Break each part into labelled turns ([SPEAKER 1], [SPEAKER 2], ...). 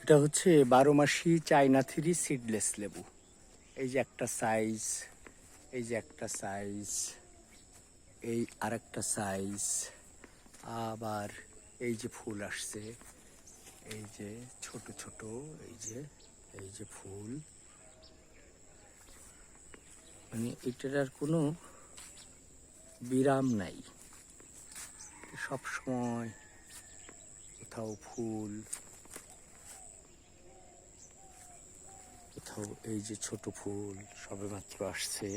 [SPEAKER 1] এটা হচ্ছে 12 মাসি চায়না থ্রি সিডলেস লেবু। এই যে একটা সাইজ, এই যে একটা সাইজ, এই আরেকটা সাইজ, আবার এই যে ফুল আসছে, এই যে ছোট ছোট, এই যে ফুল। মানে এটার আর কোনো বিরাম নাই, সব সময় কোথাও ফুল, কোথাও এই যে ছোট ফুল সবেমাত্র আসছে,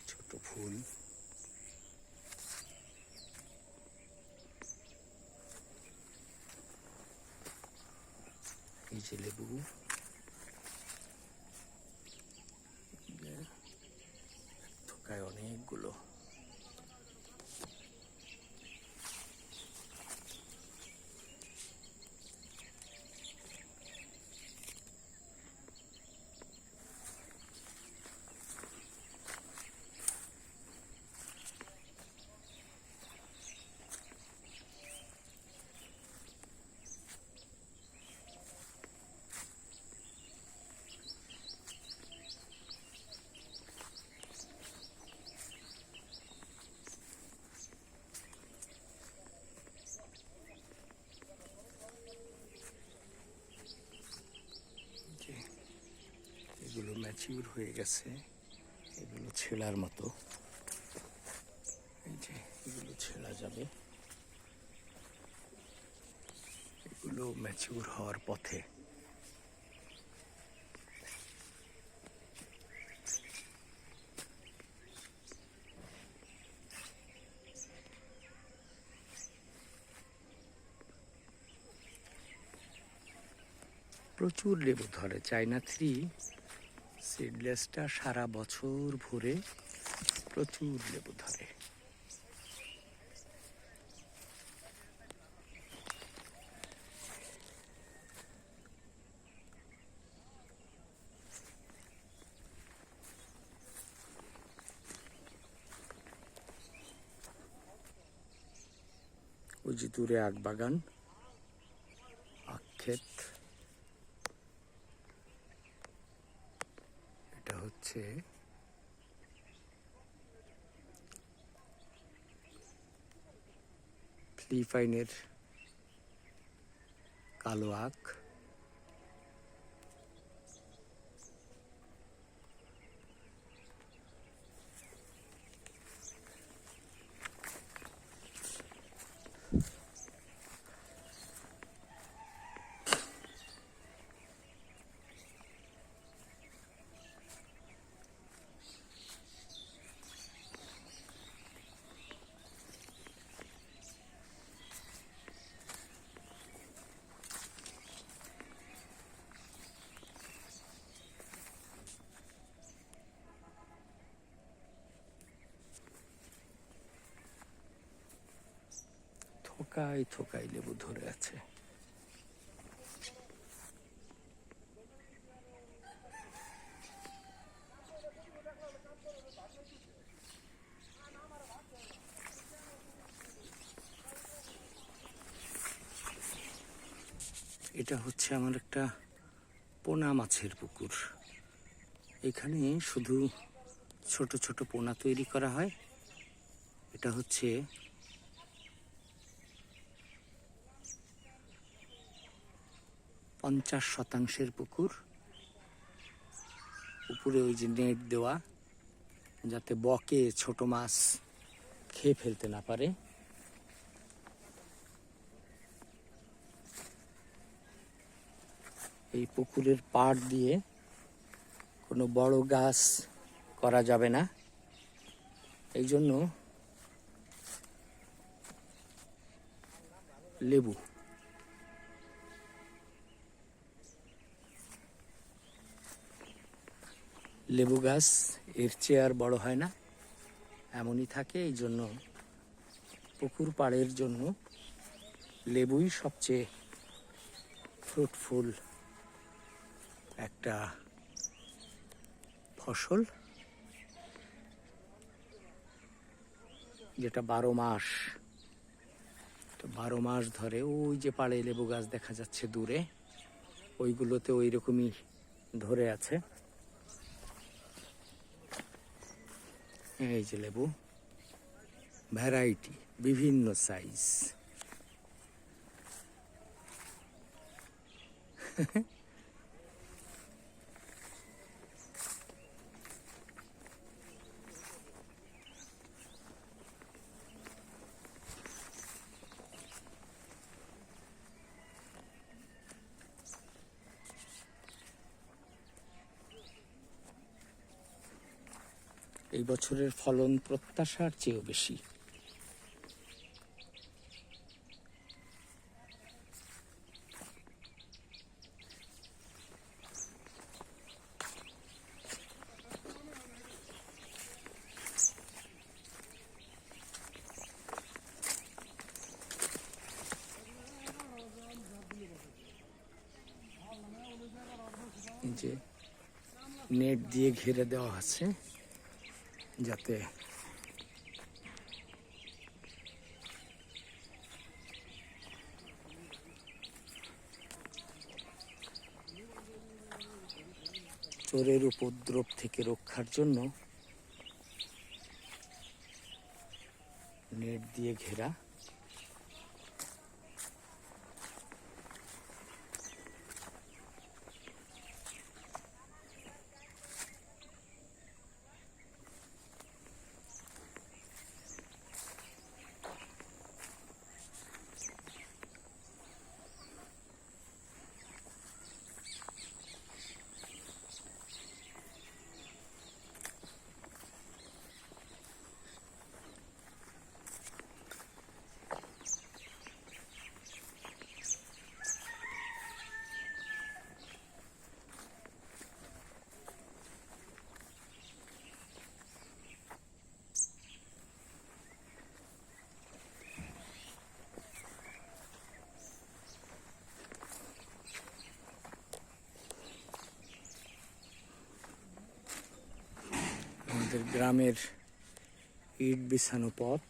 [SPEAKER 1] ছোট ফুল। এই যে লেবু, থোকায় অনেকগুলো। এগুলো ম্যাচিউর হয়ে গেছে, এগুলো ছেঁড়ার মতো। এই যে এগুলো ছেঁড়া যাবে, এগুলো ম্যাচিউর হওয়ার পথে। প্রচুর লেবু ধরে চায়না থ্রি সিডলেসটা, সারা বছর ভরে প্রচুর লেবু ধরে। ওই যে দূরে আখ বাগান, আখ ক্ষেত। এটা হচ্ছে ফিলিপাইনের কালো আখ। থোকায় থোকায় লেবু ধরে আছে। এটা হচ্ছে আমার একটা পোনা মাছের পুকুর। এখানে শুধু ছোট ছোট পোনা তৈরি করা হয়। এটা হচ্ছে 50% পুকুর। উপরে ওই যে নেট দেওয়া, যাতে বকে ছোট মাছ খেয়ে ফেলতে না পারে। এই পুকুরের পাড় দিয়ে কোনো বড় গাছ করা যাবে না, এই জন্য লেবু। লেবু গাছ এর চেয়ে আর বড় হয় না, এমনই থাকে। এই জন্য পুকুর পাড়ের জন্য লেবুই সবচেয়ে ফ্রুটফুল একটা ফসল, যেটা 12 মাস 12 মাস ধরে। ওই যে পাড়ে লেবু গাছ দেখা যাচ্ছে দূরে, ওইগুলোতে ওই রকমই ধরে আছে। এই যে লেবু, ভ্যারাইটি, বিভিন্ন সাইজ। এই বছরের ফলন প্রত্যাশার চেয়েও বেশি। যে নেট দিয়ে ঘিরে দেওয়া আছে যাতে চোরের উপদ্রব থেকে রক্ষার জন্য নেট দিয়ে ঘেরা। আমাদের গ্রামের ইট বিছানো পথ,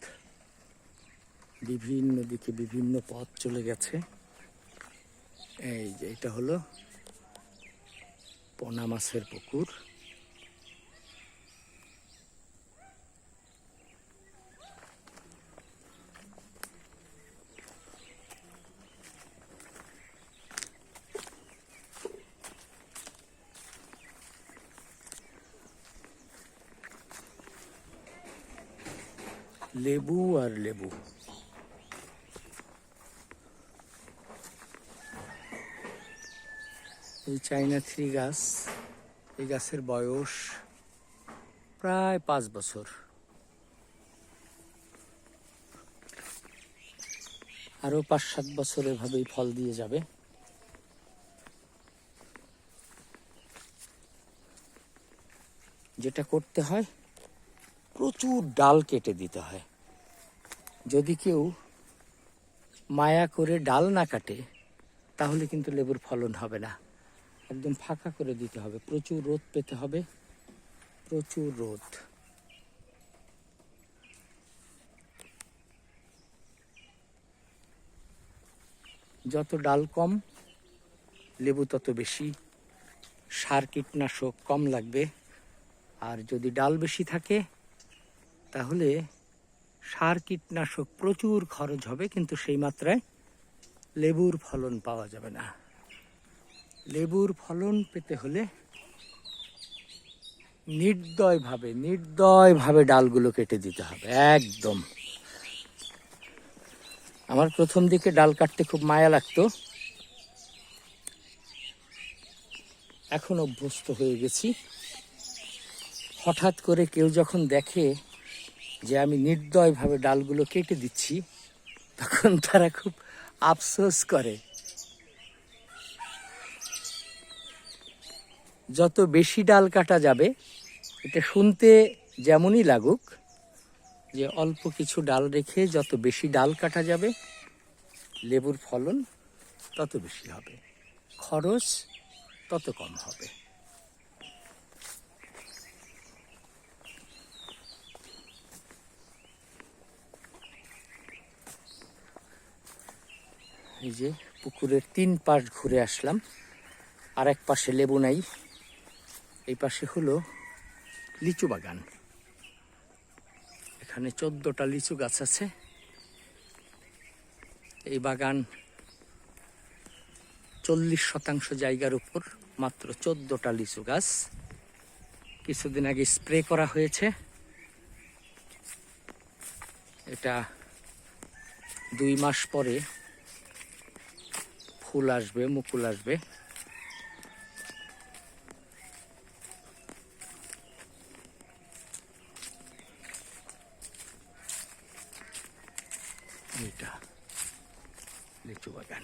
[SPEAKER 1] বিভিন্ন দিকে বিভিন্ন পথ চলে গেছে। এই যে এটা হলো পোনা মাছের পুকুর। লেবু আর লেবু। এই চাইনা থ্রি গাছ, এই গাছের বয়স প্রায় 5 বছর। আরো 5-7 বছর এভাবেই ফল দিয়ে যাবে। যেটা করতে হয়, প্রচুর ডাল কেটে দিতে হয়। যদি কেউ মায়া করে ডাল না কাটে তাহলে কিন্তু লেবুর ফলন হবে না। একদম ফাঁকা করে দিতে হবে, প্রচুর রোদ পেতে হবে, প্রচুর রোদ। যত ডাল কম, লেবু তত বেশি। সার কীটনাশক কম লাগবে। আর যদি ডাল বেশি থাকে তাহলে সার কীটনাশক প্রচুর খরচ হবে, কিন্তু সেই মাত্রায় লেবুর ফলন পাওয়া যাবে না। লেবুর ফলন পেতে হলে নির্দয়ভাবে ডালগুলো কেটে দিতে হবে একদম। আমার প্রথম দিকে ডাল কাটতে খুব মায়া লাগতো, এখন অভ্যস্ত হয়ে গেছি। হঠাৎ করে কেউ যখন দেখে যে আমি নির্দয়ভাবে ডালগুলো কেটে দিচ্ছি, তখন তারা খুব আফসোস করে। যত বেশি ডাল কাটা যাবে, এটা শুনতে যেমনই লাগুক, যে অল্প কিছু ডাল রেখে যত বেশি ডাল কাটা যাবে লেবুর ফলন তত বেশি হবে, খরচ তত কম হবে। এই যে পুকুরের 3 পাশ ঘুরে আসলাম। আর এক পাশে লেবু নাই, এই পাশে হলো লিচু বাগান। এখানে 14টা লিচু গাছ আছে। এই বাগান 40% জায়গার উপর, মাত্র 14টা লিচু গাছ। কিছুদিন আগে স্প্রে করা হয়েছে। এটা 2 মাস পরে ফুল আসবে, মুকুল আসবে। এটা লিচু বাগান।